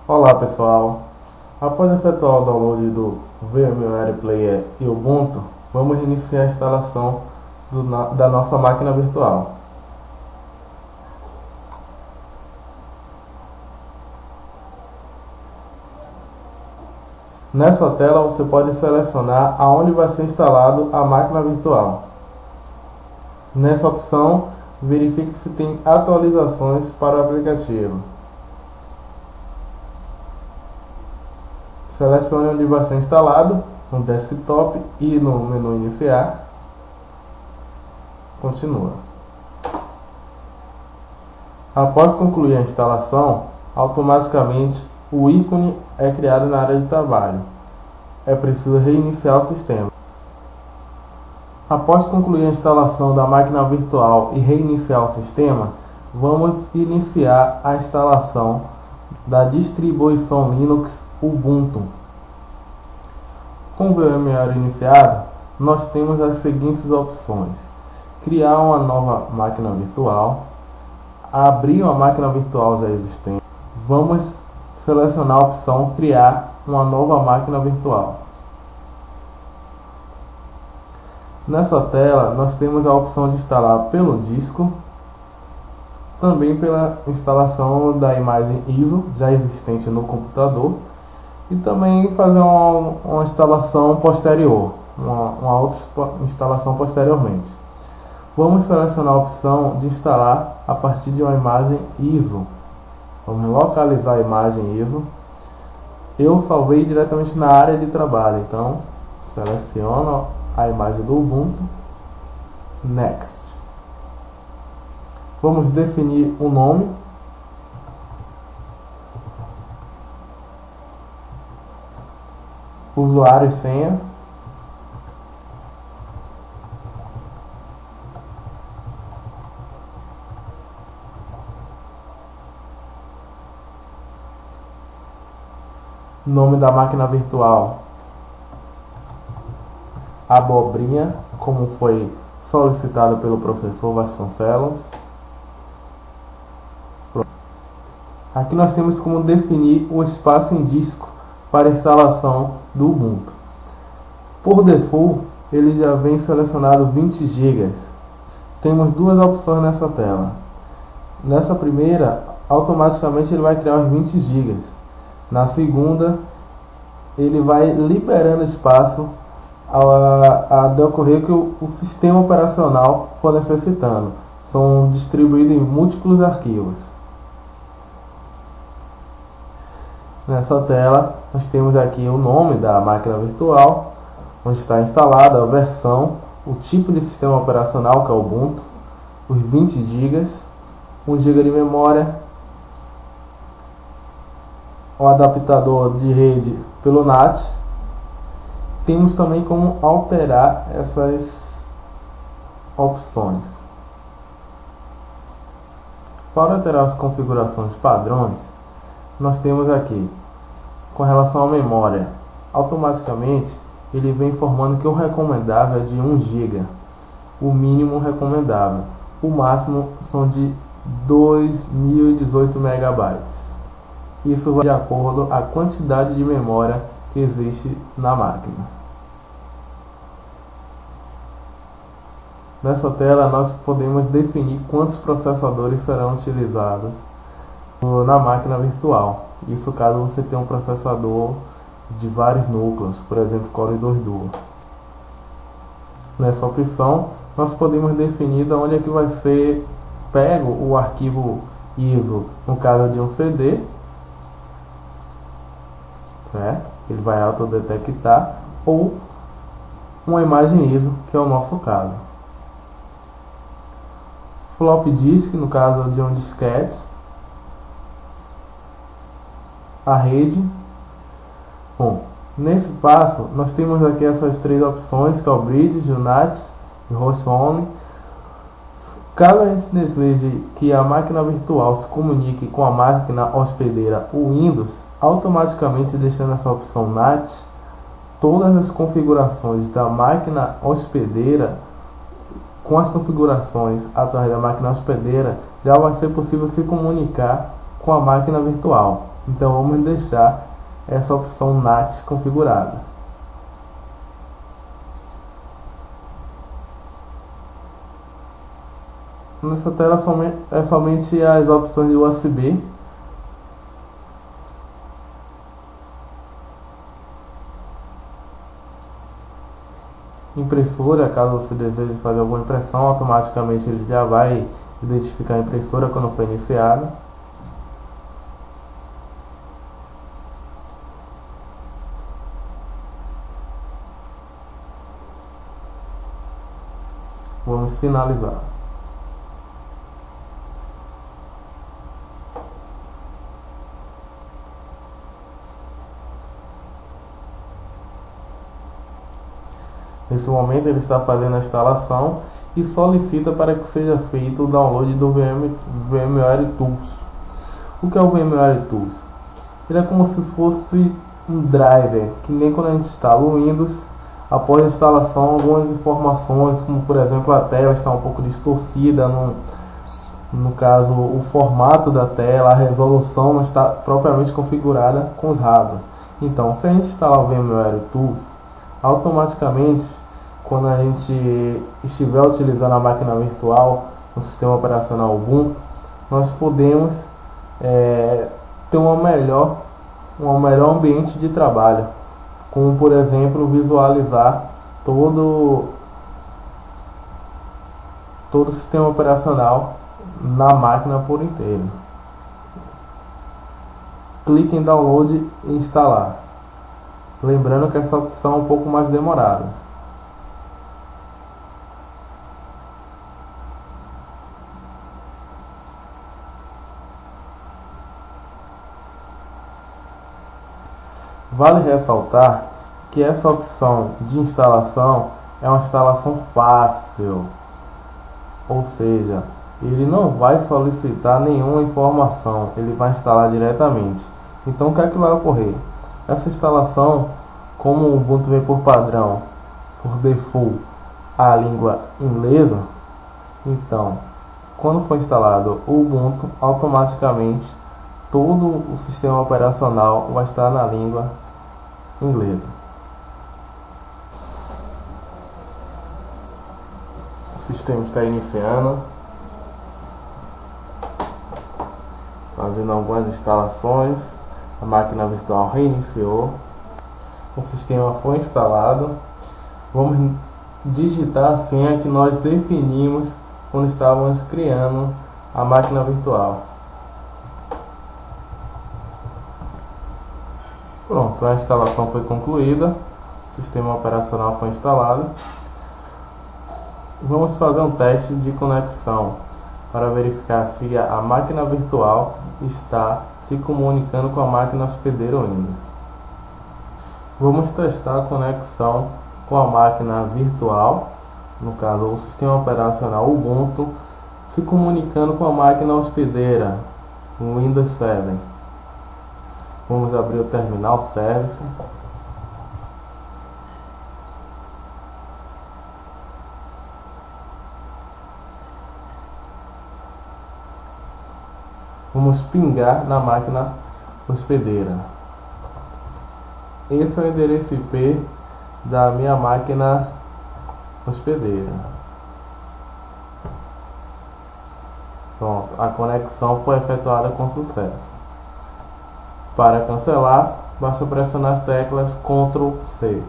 Olá pessoal, após efetuar o download do VMware Player e Ubuntu, vamos iniciar a instalação da nossa máquina virtual. Nessa tela você pode selecionar aonde vai ser instalado a máquina virtual. Nessa opção, verifique se tem atualizações para o aplicativo. Selecione onde vai ser instalado, no desktop e no menu iniciar. Continua. Após concluir a instalação, automaticamente o ícone é criado na área de trabalho. É preciso reiniciar o sistema. Após concluir a instalação da máquina virtual e reiniciar o sistema, vamos iniciar a instalação da distribuição Linux Ubuntu. Com o VMware iniciado, nós temos as seguintes opções: criar uma nova máquina virtual, abrir uma máquina virtual já existente. Vamos selecionar a opção criar uma nova máquina virtual. Nessa tela nós temos a opção de instalar pelo disco, também pela instalação da imagem ISO já existente no computador, e também fazer uma instalação posterior, uma outra instalação posteriormente. Vamos selecionar a opção de instalar a partir de uma imagem ISO. Vamos localizar a imagem ISO. Eu salvei diretamente na área de trabalho, então seleciono a imagem do Ubuntu, Next. Vamos definir o nome. Usuário e senha. Nome da máquina virtual: Abobrinha, como foi solicitado pelo professor Vasconcelos. Aqui nós temos como definir o espaço em disco para instalação do Ubuntu. Por default, ele já vem selecionado 20 GB. Temos duas opções nessa tela. Nessa primeira, automaticamente ele vai criar os 20 GB. Na segunda, ele vai liberando espaço a decorrer que o sistema operacional for necessitando. São distribuídos em múltiplos arquivos. Nessa tela nós temos aqui o nome da máquina virtual, onde está instalada, a versão, o tipo de sistema operacional, que é o Ubuntu, os 20 GB, 1 GB de memória, o adaptador de rede pelo NAT. Temos também como alterar essas opções. Para alterar as configurações padrões, nós temos aqui, com relação à memória, automaticamente ele vem informando que o recomendável é de 1 GB, o mínimo recomendável, o máximo são de 2018 MB. Isso vai de acordo com a quantidade de memória que existe na máquina. Nessa tela nós podemos definir quantos processadores serão utilizados na máquina virtual. Isso caso você tenha um processador de vários núcleos, por exemplo, Core 2 Duo. Nessa opção nós podemos definir de onde é que vai ser pego o arquivo ISO, no caso de um CD, certo? Ele vai autodetectar, ou uma imagem ISO, que é o nosso caso. Flop disk, no caso de um disquete. A rede. Bom, nesse passo nós temos aqui essas três opções, que é o Bridge, o NAT e o Host Only. Caso a gente deseje que a máquina virtual se comunique com a máquina hospedeira, o Windows, automaticamente deixando essa opção NAT, todas as configurações da máquina hospedeira, com as configurações através da máquina hospedeira, já vai ser possível se comunicar com a máquina virtual. Então vamos deixar essa opção NAT configurada. Nessa tela é somente as opções de USB. Impressora, caso você deseje fazer alguma impressão, automaticamente ele já vai identificar a impressora quando for iniciada. Vamos finalizar. Nesse momento ele está fazendo a instalação e solicita para que seja feito o download do VMware Tools. O que é o VMware Tools? Ele é como se fosse um driver, que nem quando a gente instala o Windows, após a instalação algumas informações, como por exemplo a tela está um pouco distorcida, no caso o formato da tela, a resolução não está propriamente configurada com os hardware. Então se a gente instalar o VMware Tools, automaticamente quando a gente estiver utilizando a máquina virtual no sistema operacional Ubuntu, nós podemos ter um melhor ambiente de trabalho, como por exemplo visualizar todo o sistema operacional na máquina por inteiro. Clique em download e instalar. Lembrando que essa opção é um pouco mais demorada. Vale ressaltar que essa opção de instalação é uma instalação fácil, ou seja, ele não vai solicitar nenhuma informação, ele vai instalar diretamente. Então o que é que vai ocorrer? Essa instalação, como o Ubuntu vem por padrão, por default, a língua inglesa, então quando for instalado o Ubuntu, automaticamente todo o sistema operacional vai estar na língua inglesa. O sistema está iniciando, fazendo algumas instalações. A máquina virtual reiniciou, o sistema foi instalado. Vamos digitar a senha que nós definimos quando estávamos criando a máquina virtual. Pronto, a instalação foi concluída, o sistema operacional foi instalado. Vamos fazer um teste de conexão para verificar se a máquina virtual está se comunicando com a máquina hospedeira Windows. Vamos testar a conexão com a máquina virtual, no caso o sistema operacional Ubuntu, se comunicando com a máquina hospedeira Windows 7. Vamos abrir o terminal Service. Vamos pingar na máquina hospedeira. Esse é o endereço IP da minha máquina hospedeira. Pronto, a conexão foi efetuada com sucesso. Para cancelar, basta pressionar as teclas Ctrl+C.